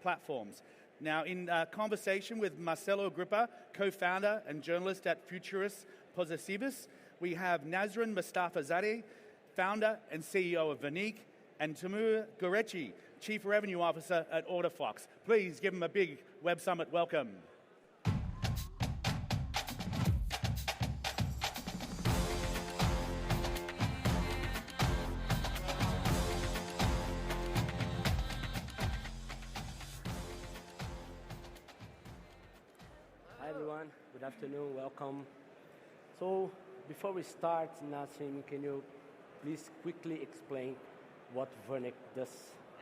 platforms. Now, in conversation with Marcelo Gripa, co-founder and journalist at Futuris Possessivus, we have Nasrin Mostafazadeh, founder and CEO of Vernique, and Timur Goreci, Chief Revenue Officer at AutoFox. Please give them a big WebSummit welcome. Hi everyone, good afternoon, welcome. So before we start, Nasrin, can you please quickly explain what Vernique does?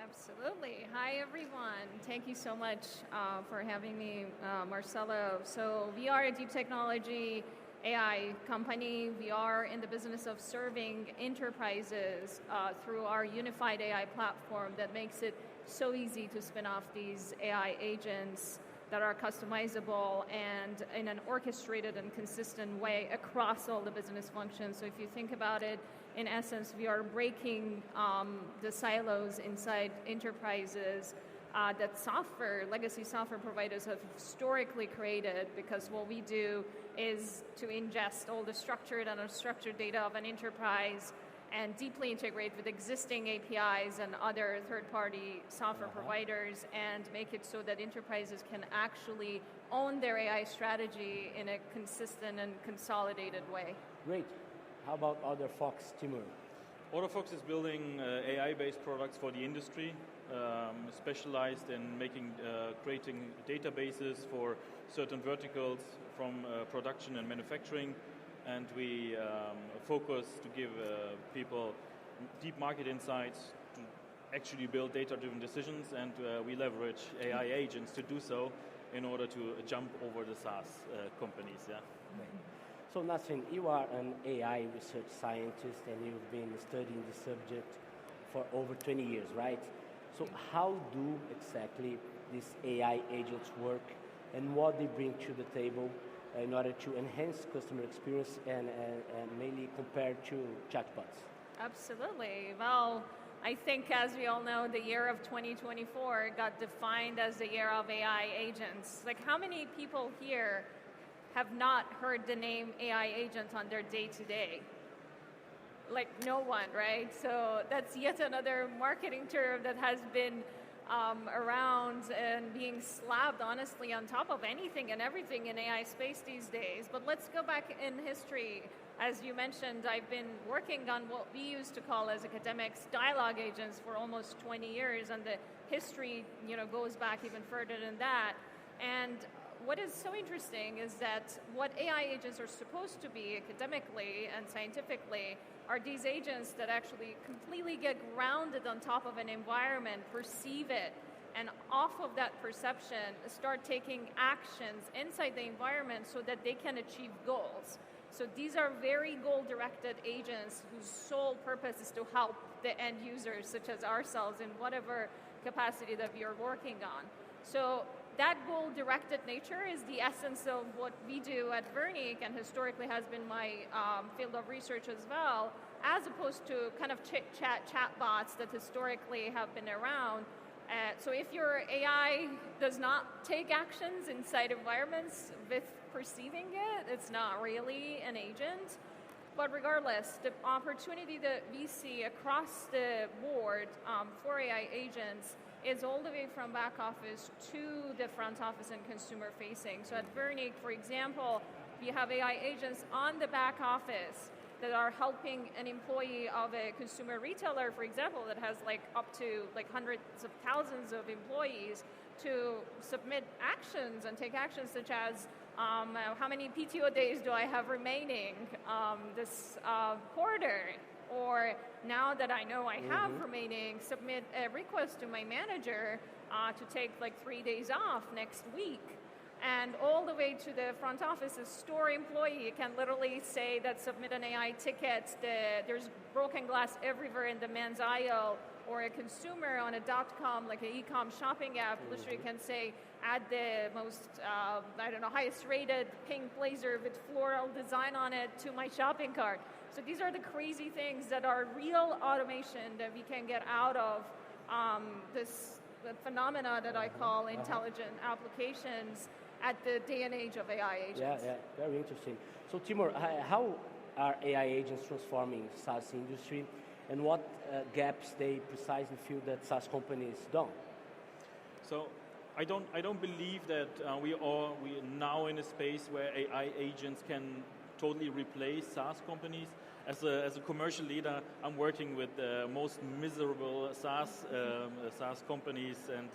Absolutely. Hi everyone. Thank you so much for having me, Marcelo. So we are a deep technology AI company. We are in the business of serving enterprises through our unified AI platform that makes it so easy to spin off these AI agents that are customizable and in an orchestrated and consistent way across all the business functions. So if you think about it, in essence, we are breaking the silos inside enterprises that legacy software providers have historically created, because what we do is to ingest all the structured and unstructured data of an enterprise and deeply integrate with existing APIs and other third-party software providers and make it so that enterprises can actually own their AI strategy in a consistent and consolidated way. Great. How about AutoFox, Timur? AutoFox is building AI-based products for the industry, specialized in creating databases for certain verticals from production and manufacturing. And we focus to give people deep market insights to actually build data-driven decisions, and we leverage AI agents to do so in order to jump over the SaaS companies. Yeah. Right. So Nasrin, you are an AI research scientist and you've been studying the subject for over 20 years, right? So how do exactly these AI agents work and what they bring to the table in order to enhance customer experience and mainly compared to chatbots? Absolutely. Well, I think, as we all know, the year of 2024 got defined as the year of AI agents. Like, how many people here have not heard the name AI agent on their day-to-day? Like, no one, right? So that's yet another marketing term that has been around and being slapped, honestly, on top of anything and everything in AI space these days. But let's go back in history. As you mentioned, I've been working on what we used to call as academics dialogue agents for almost 20 years, and the history, goes back even further than that. And what is so interesting is that what AI agents are supposed to be academically and scientifically are these agents that actually completely get grounded on top of an environment, perceive it, and off of that perception start taking actions inside the environment so that they can achieve goals. So these are very goal-directed agents whose sole purpose is to help the end users, such as ourselves, in whatever capacity that we are working on. So that goal-directed nature is the essence of what we do at Vernique, and historically has been my field of research as well, as opposed to kind of chit-chat chatbots that historically have been around. So if your AI does not take actions inside environments with perceiving it, it's not really an agent. But regardless, the opportunity that we see across the board for AI agents is all the way from back office to the front office and consumer facing. So at Vernique, for example, we have AI agents on the back office that are helping an employee of a consumer retailer, for example, that has up to hundreds of thousands of employees, to submit actions and take actions such as how many PTO days do I have remaining this quarter? Or now that I know I have remaining, submit a request to my manager to take 3 days off next week. And all the way to the front office, a store employee can literally say that submit an AI ticket, there's broken glass everywhere in the men's aisle, or a consumer on a .com, like an e-com shopping app, literally can say, add the most, highest rated pink blazer with floral design on it to my shopping cart. So these are the crazy things that are real automation that we can get out of this phenomena that I call intelligent applications at the day and age of AI agents. Yeah, very interesting. So Timur, how are AI agents transforming SaaS industry, and what gaps they precisely feel that SaaS companies don't? So I don't believe that we are now in a space where AI agents can totally replace SaaS companies. As a commercial leader, I'm working with the most miserable SaaS companies and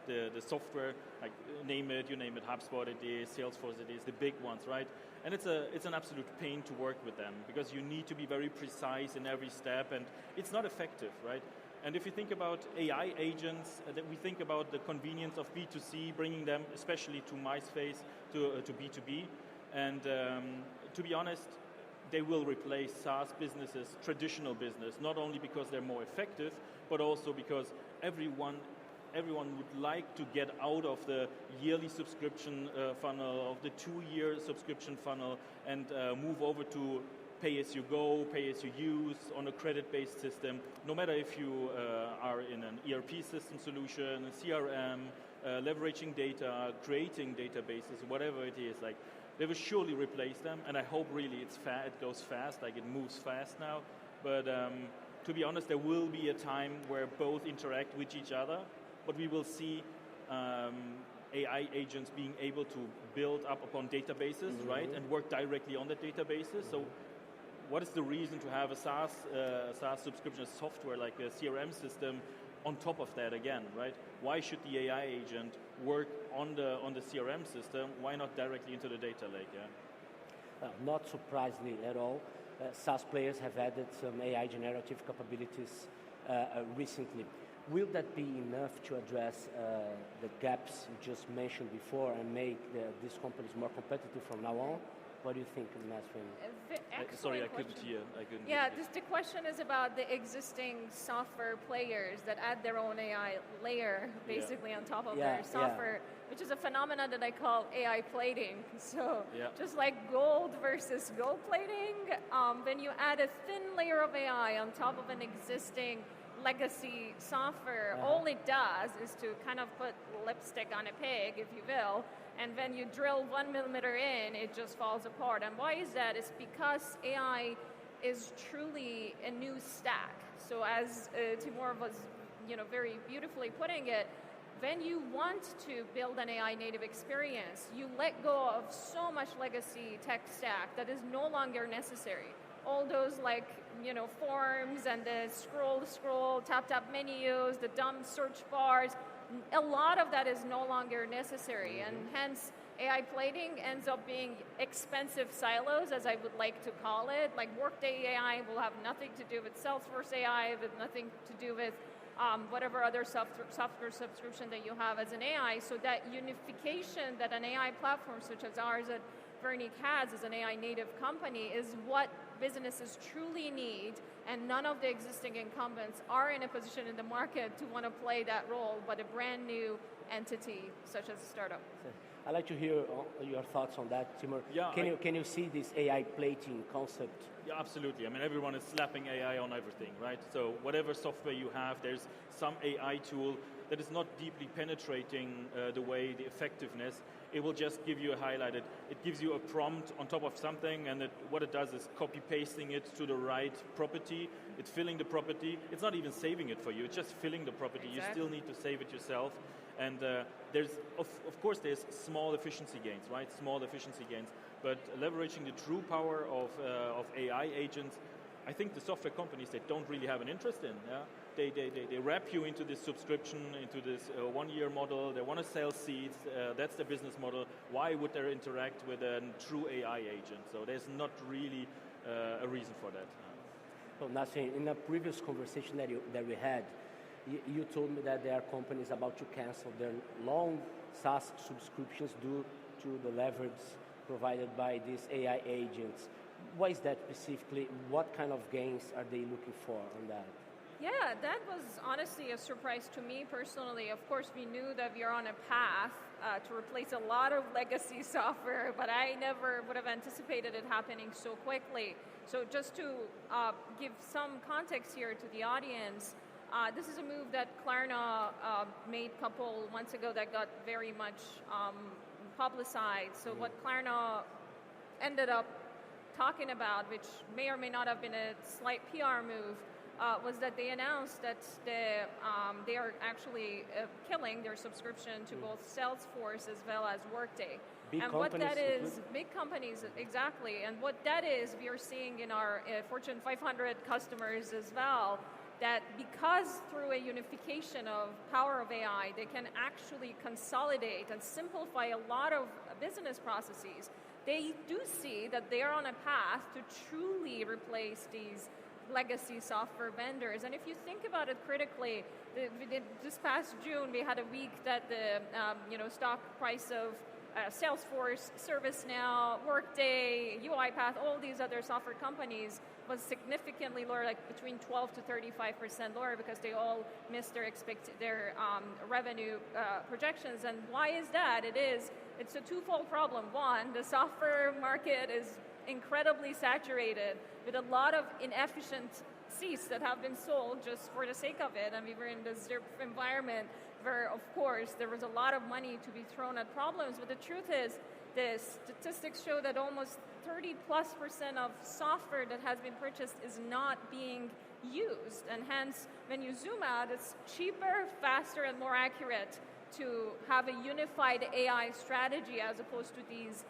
the software, like you name it, HubSpot it is, Salesforce it is, the big ones, right? And it's an absolute pain to work with them because you need to be very precise in every step, and it's not effective, right? And if you think about AI agents, that we think about the convenience of B2C, bringing them especially to my space, to B2B, and to be honest, they will replace SaaS businesses, traditional business, not only because they're more effective, but also because everyone would like to get out of the yearly subscription funnel, of the 2-year subscription funnel, and move over to pay-as-you-go, pay-as-you-use on a credit-based system. No matter if you are in an ERP system solution, a CRM, leveraging data, creating databases, whatever it is, like, they will surely replace them, and I hope really it goes fast, like it moves fast now. But to be honest, there will be a time where both interact with each other, but we will see AI agents being able to build up upon databases, right, and work directly on the databases. So what is the reason to have a SaaS subscription software like a CRM system on top of that again, right? Why should the AI agent work on the CRM system? Why not directly into the data lake? Yeah. Not surprisingly at all, SaaS players have added some AI generative capabilities recently. Will that be enough to address the gaps you just mentioned before and make these companies more competitive from now on? What do you think, Nasrin? Sorry, I couldn't hear. Yeah, the question is about the existing software players that add their own AI layer, basically, on top of their software, which is a phenomenon that I call AI plating. So just like gold versus gold plating, when you add a thin layer of AI on top of an existing legacy software, all it does is to kind of put lipstick on a pig, if you will, and when you drill 1 millimeter in, it just falls apart. And why is that? It's because AI is truly a new stack. So as Timur was very beautifully putting it, when you want to build an AI native experience, you let go of so much legacy tech stack that is no longer necessary. All those forms and the scroll, tap menus, the dumb search bars, a lot of that is no longer necessary, and hence AI plating ends up being expensive silos, as I would like to call it. Like Workday AI will have nothing to do with Salesforce AI, with nothing to do with whatever other software subscription that you have as an AI. So that unification that an AI platform such as ours at Vernique has as an AI native company is what businesses truly need, and none of the existing incumbents are in a position in the market to want to play that role, but a brand new entity such as a startup. I'd like to hear your thoughts on that, Timur. Yeah, can you see this AI plating concept? Yeah, absolutely. I mean, everyone is slapping AI on everything, right? So whatever software you have, there's some AI tool that is not deeply penetrating the effectiveness. It will just give you a highlighted. It gives you a prompt on top of something, and what it does is copy-pasting it to the right property. It's filling the property. It's not even saving it for you. It's just filling the property. Exactly. You still need to save it yourself. And there's, of course, there's small efficiency gains, right? Small efficiency gains. But leveraging the true power of AI agents, I think the software companies, they don't really have an interest in. Yeah? They wrap you into this subscription, into this 1-year model. They want to sell seats. That's the business model. Why would they interact with a true AI agent? So there's not really a reason for that. So Nasrin, in a previous conversation that we had, you told me that there are companies about to cancel their long SaaS subscriptions due to the leverage provided by these AI agents. What is that specifically? What kind of gains are they looking for on that? Yeah, that was honestly a surprise to me personally. Of course, we knew that we are on a path to replace a lot of legacy software, but I never would have anticipated it happening so quickly. So just to give some context here to the audience, This is a move that Klarna made a couple months ago that got very much publicized. So what Klarna ended up talking about, which may or may not have been a slight PR move, was that they announced that they are actually killing their subscription to both Salesforce as well as Workday. Big and companies, what that is, big companies, exactly. And what that is, we are seeing in our Fortune 500 customers as well, that because through a unification of power of AI, they can actually consolidate and simplify a lot of business processes. They do see that they are on a path to truly replace these legacy software vendors. And if you think about it critically, this past June, we had a week that the stock price of Salesforce, ServiceNow, Workday, UiPath, all these other software companies was significantly lower, like between 12 to 35% lower, because they all missed their revenue projections. And why is that? It's a twofold problem. One, the software market is incredibly saturated with a lot of inefficient seats that have been sold just for the sake of it. And we were in this environment where, of course, there was a lot of money to be thrown at problems. But the truth is, the statistics show that almost 30+% of software that has been purchased is not being used. And hence, when you zoom out, it's cheaper, faster, and more accurate to have a unified AI strategy as opposed to these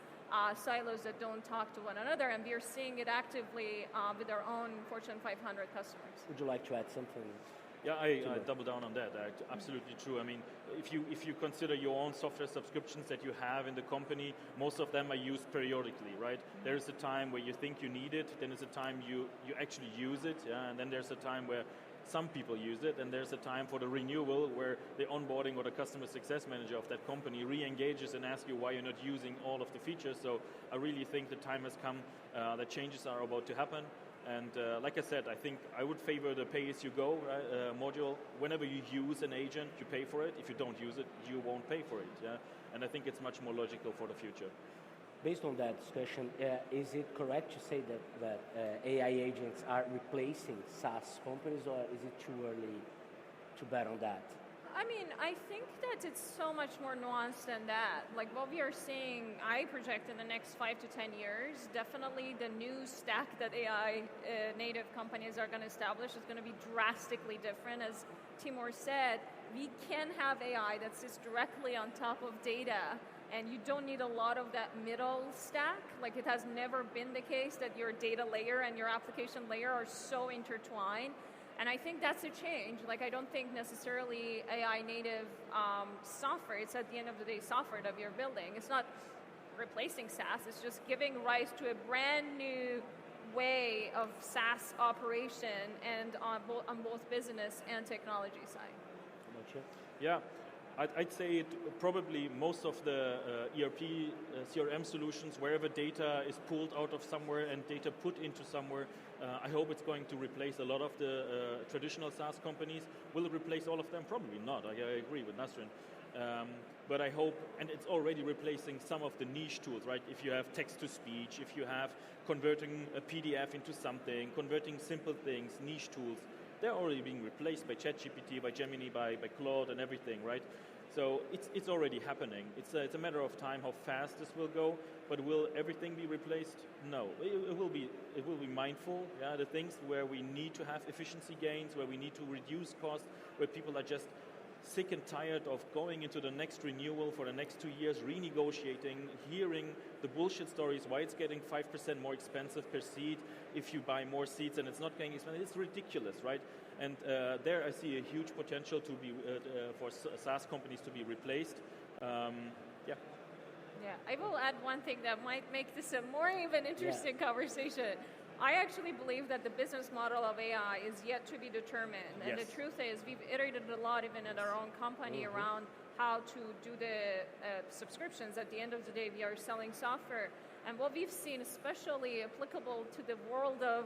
silos that don't talk to one another. And we are seeing it actively with our own Fortune 500 customers. Would you like to add something? Yeah, I double down on that. Absolutely true. I mean, if you consider your own software subscriptions that you have in the company, most of them are used periodically, right? There is a time where you think you need it, then there's a time you actually use it, yeah, and then there's a time where some people use it, and there's a time for the renewal where the onboarding or the customer success manager of that company re-engages and asks you why you're not using all of the features. So I really think the time has come, that changes are about to happen. And like I said, I think I would favor the pay-as-you-go module. Whenever you use an agent, you pay for it. If you don't use it, you won't pay for it. Yeah? And I think it's much more logical for the future. Based on that discussion, is it correct to say that AI agents are replacing SaaS companies, or is it too early to bet on that? I mean, I think that it's so much more nuanced than that. Like what we are seeing, I project in the next 5 to 10 years, definitely the new stack that AI native companies are going to establish is going to be drastically different. As Timur said, we can have AI that sits directly on top of data, and you don't need a lot of that middle stack. Like it has never been the case that your data layer and your application layer are so intertwined. And I think that's a change. Like I don't think necessarily AI native software, it's at the end of the day software that we are building. It's not replacing SaaS, it's just giving rise to a brand new way of SaaS operation, and on both business and technology side. Yeah, I'd say probably most of the ERP, CRM solutions, wherever data is pulled out of somewhere and data put into somewhere, I hope it's going to replace a lot of the traditional SaaS companies. Will it replace all of them? Probably not. I agree with Nasrin. But I hope, and it's already replacing some of the niche tools, right? If you have text-to-speech, if you have converting a PDF into something, converting simple things, niche tools, they're already being replaced by ChatGPT, by Gemini, by Claude and everything, right? So it's already happening. It's a matter of time how fast this will go, but will everything be replaced? No. It will be mindful, yeah, the things where we need to have efficiency gains, where we need to reduce costs, where people are just sick and tired of going into the next renewal for the next 2 years, renegotiating, hearing the bullshit stories, why it's getting 5% more expensive per seat if you buy more seats and it's not getting expensive. It's ridiculous, right? And there I see a huge potential to be for SaaS companies to be replaced. Yeah, I will add one thing that might make this a more even interesting conversation. I actually believe that the business model of AI is yet to be determined. And the truth is, we've iterated a lot even in our own company around how to do the subscriptions. At the end of the day, we are selling software. And what we've seen, especially applicable to the world of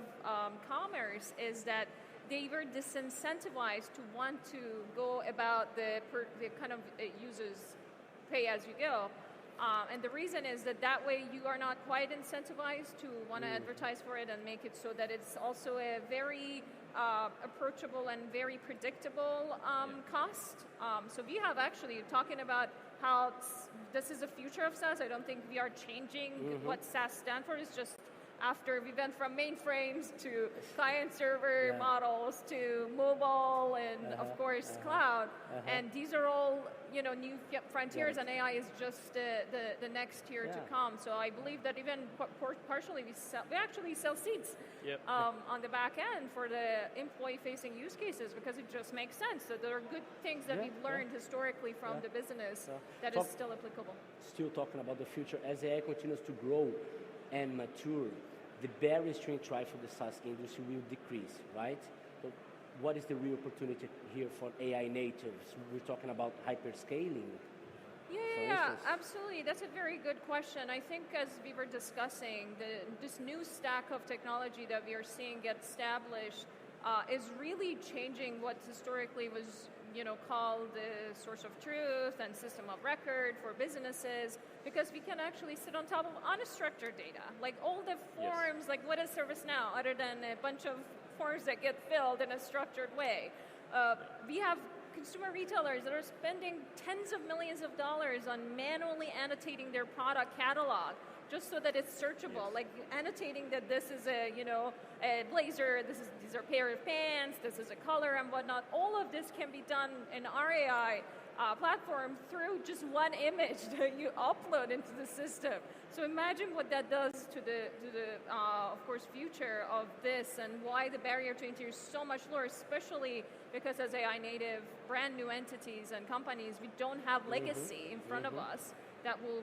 commerce, is that they were disincentivized to want to go about the kind of users pay as you go. And the reason is that way you are not quite incentivized to want to advertise for it and make it so that it's also a very approachable and very predictable cost. So we have actually talking about how this is the future of SaaS. I don't think we are changing what SaaS stands for. It's just after we went from mainframes to client-server models to mobile and of course cloud, and these are all new frontiers, and AI is just the next tier to come. So I believe that even partially we actually sell seats on the back end for the employee-facing use cases because it just makes sense. So there are good things that we've learned historically from the business that is still applicable. Still talking about the future, as AI continues to grow and mature, the barriers to entry for the SaaS industry will decrease, right? So what is the real opportunity here for AI natives? We're talking about hyperscaling. Yeah, absolutely. That's a very good question. I think as we were discussing, this new stack of technology that we are seeing get established is really changing what historically was called the source of truth and system of record for businesses, because we can actually sit on top of unstructured data. Like all the forms, like what is ServiceNow other than a bunch of forms that get filled in a structured way? We have consumer retailers that are spending tens of millions of dollars on manually annotating their product catalog just so that it's searchable, like annotating that this is a blazer, these are a pair of pants, this is a color and whatnot. All of this can be done in our AI platform through just one image that you upload into the system. So imagine what that does to the of course, future of this, and why the barrier to entry is so much lower, especially because as AI native, brand new entities and companies, we don't have legacy in front of us that will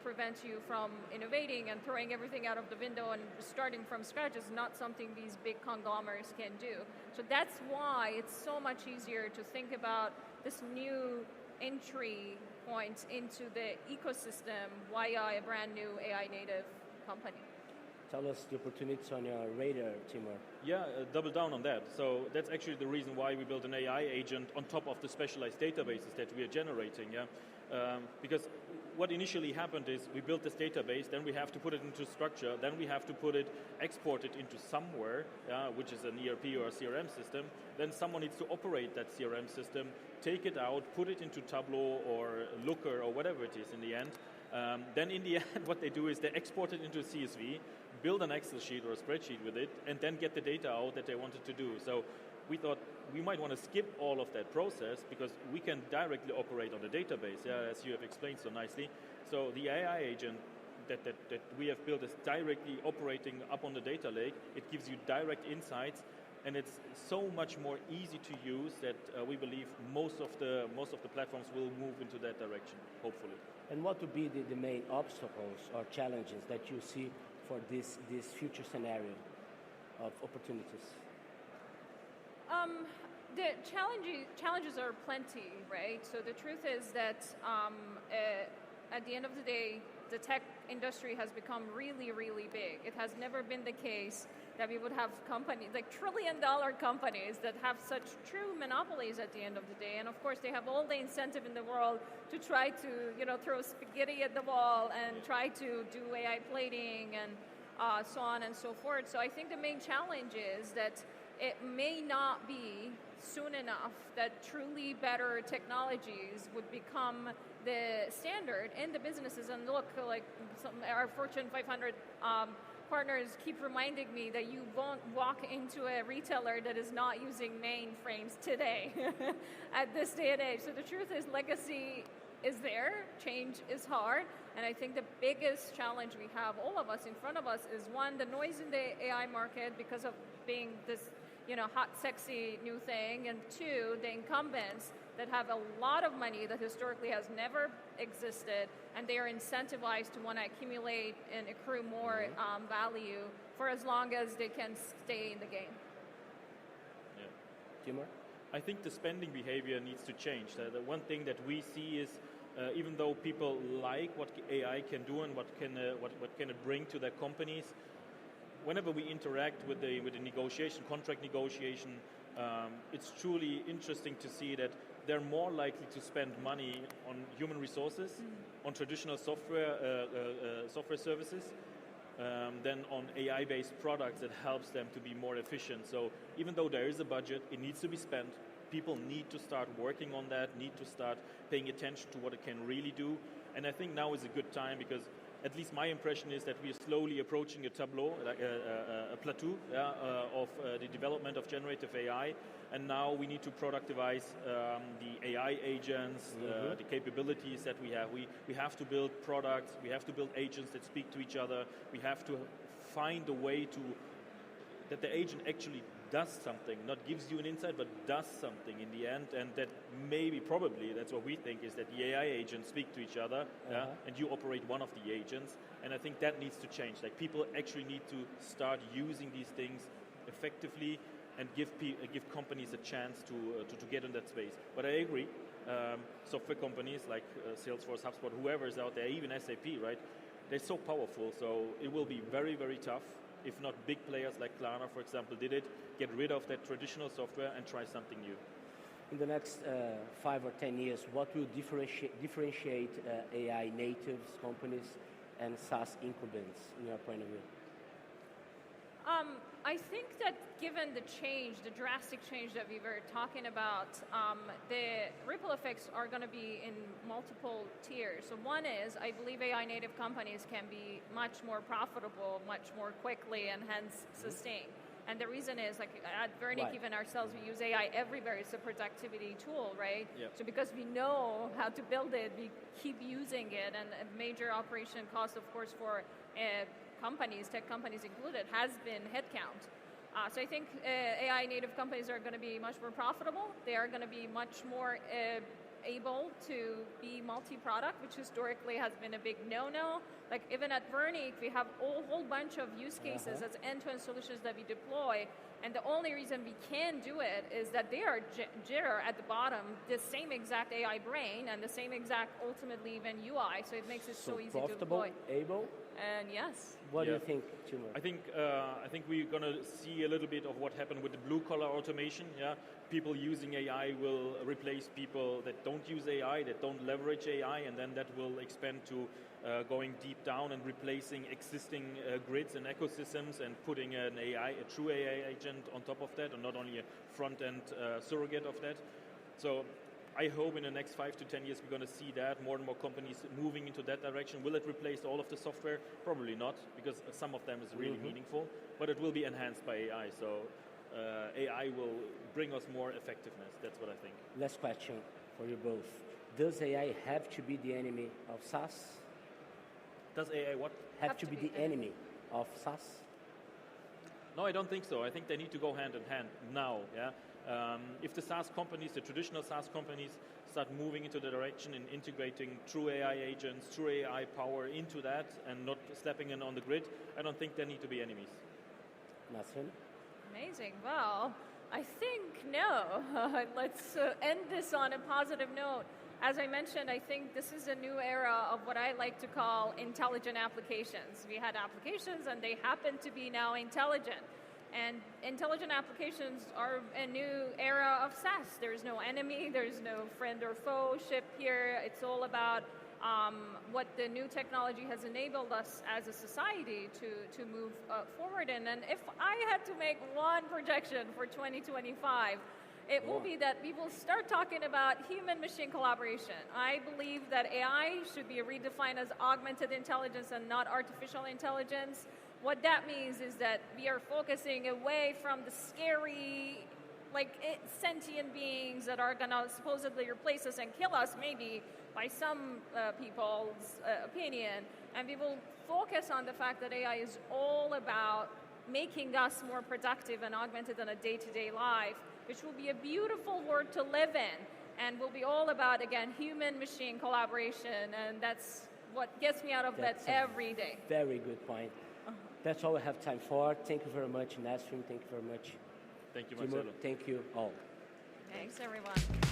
prevent you from innovating, and throwing everything out of the window and starting from scratch is not something these big conglomerates can do. So that's why it's so much easier to think about this new entry point into the ecosystem via a brand new AI native company. Tell us the opportunities on your radar, Timur. Yeah, double down on that. So that's actually the reason why we built an AI agent on top of the specialized databases that we are generating. Because what initially happened is we built this database, then we have to put it into structure, then we have to export it into somewhere, which is an ERP or a CRM system. Then someone needs to operate that CRM system, take it out, put it into Tableau or Looker or whatever it is in the end. Then in the end, what they do is they export it into a CSV, build an Excel sheet or a spreadsheet with it, and then get the data out that they wanted to do. So we thought we might want to skip all of that process because we can directly operate on the database, as you have explained so nicely. So the AI agent that we have built is directly operating up on the data lake. It gives you direct insights, and it's so much more easy to use that we believe most of the platforms will move into that direction, hopefully. And what would be the main obstacles or challenges that you see for this future scenario of opportunities? The challenges are plenty, right? So the truth is that at the end of the day, the tech industry has become really, really big. It has never been the case that we would have companies, like trillion-dollar companies that have such true monopolies at the end of the day. And of course, they have all the incentive in the world to try to, throw spaghetti at the wall and try to do AI plating and so on and so forth. So I think the main challenge is that it may not be soon enough that truly better technologies would become the standard in the businesses. And look, like our Fortune 500 partners keep reminding me that you won't walk into a retailer that is not using mainframes today at this day and age. So the truth is legacy is there, change is hard, and I think the biggest challenge we have, all of us in front of us, is one, the noise in the AI market because of being this hot, sexy new thing, and two, the incumbents that have a lot of money that historically has never existed, and they are incentivized to want to accumulate and accrue more value for as long as they can stay in the game. Yeah. Timur? I think the spending behavior needs to change. The one thing that we see is, even though people like what AI can do and what can it bring to their companies, whenever we interact with the negotiation, contract negotiation, it's truly interesting to see that they're more likely to spend money on human resources, on traditional software services, than on AI-based products that helps them to be more efficient. So even though there is a budget, it needs to be spent. People need to start working on that, need to start paying attention to what it can really do. And I think now is a good time because at least my impression is that we are slowly approaching a tableau, a plateau of the development of generative AI. And now we need to productivize the AI agents, the capabilities that we have. We have to build products, we have to build agents that speak to each other. We have to find a way that the agent actually does something, not gives you an insight, but does something in the end, and that probably, that's what we think, is that the AI agents speak to each other, and you operate one of the agents, and I think that needs to change. Like, people actually need to start using these things effectively and give companies a chance to get in that space. But I agree, software companies like Salesforce, HubSpot, whoever is out there, even SAP, right? They're so powerful, so it will be very, very tough. If not big players like Klarna, for example, did it, get rid of that traditional software and try something new. In the next 5 or 10 years, what will differentiate AI natives, companies, and SaaS incumbents, in your point of view? I think that given the drastic change that we were talking about, the ripple effects are going to be in multiple tiers. So one is, I believe AI native companies can be much more profitable, much more quickly, and hence sustain. And the reason is, like at Vernick, even ourselves, we use AI everywhere. It's a productivity tool, right? Yep. So because we know how to build it, we keep using it. And a major operation cost, of course, for companies, tech companies included, has been headcount. So I think AI native companies are going to be much more profitable. They are going to be much more able to be multi-product, which historically has been a big no-no. Like even at Vernick, we have a whole bunch of use cases as end-to-end solutions that we deploy, and the only reason we can do it is that they are Jitter at the bottom, the same exact AI brain, and the same exact, ultimately, even UI, so it makes it so easy to deploy. Able? And yes. What do you think, Timur? I think we're going to see a little bit of what happened with the blue-collar automation. Yeah, people using AI will replace people that don't use AI, that don't leverage AI, and then that will expand to going deep down and replacing existing grids and ecosystems and putting a true AI agent on top of that, and not only a front-end surrogate of that. So I hope in the next 5 to 10 years we're going to see that more and more companies moving into that direction. Will it replace all of the software? Probably not, because some of them is really meaningful, but it will be enhanced by AI. So AI will bring us more effectiveness. That's what I think. Last question for you both. Does AI have to be the enemy of SaaS? Does AI what? Have to be the enemy of SaaS? No, I don't think so. I think they need to go hand in hand now. Yeah. If the SaaS companies, the traditional SaaS companies, start moving into the direction in integrating true AI agents, true AI power into that, and not stepping in on the grid, I don't think they need to be enemies. Nasrin? Amazing. Well, I think no. Let's end this on a positive note. As I mentioned, I think this is a new era of what I like to call intelligent applications. We had applications, and they happen to be now intelligent. And intelligent applications are a new era of SaaS. There's no enemy, there's no friend or foe ship here. It's all about what the new technology has enabled us as a society to move forward in. And if I had to make one projection for 2025, it will be that we will start talking about human-machine collaboration. I believe that AI should be redefined as augmented intelligence and not artificial intelligence. What that means is that we are focusing away from the scary, sentient beings that are going to supposedly replace us and kill us, maybe, by some people's opinion. And we will focus on the fact that AI is all about making us more productive and augmented in a day-to-day life, which will be a beautiful world to live in, and will be all about, again, human-machine collaboration, and that's what gets me out of bed every day. Very good point. That's all we have time for. Thank you very much, Nasrin. Thank you very much. Thank you, Marcelo. Thank you all. Thanks, everyone.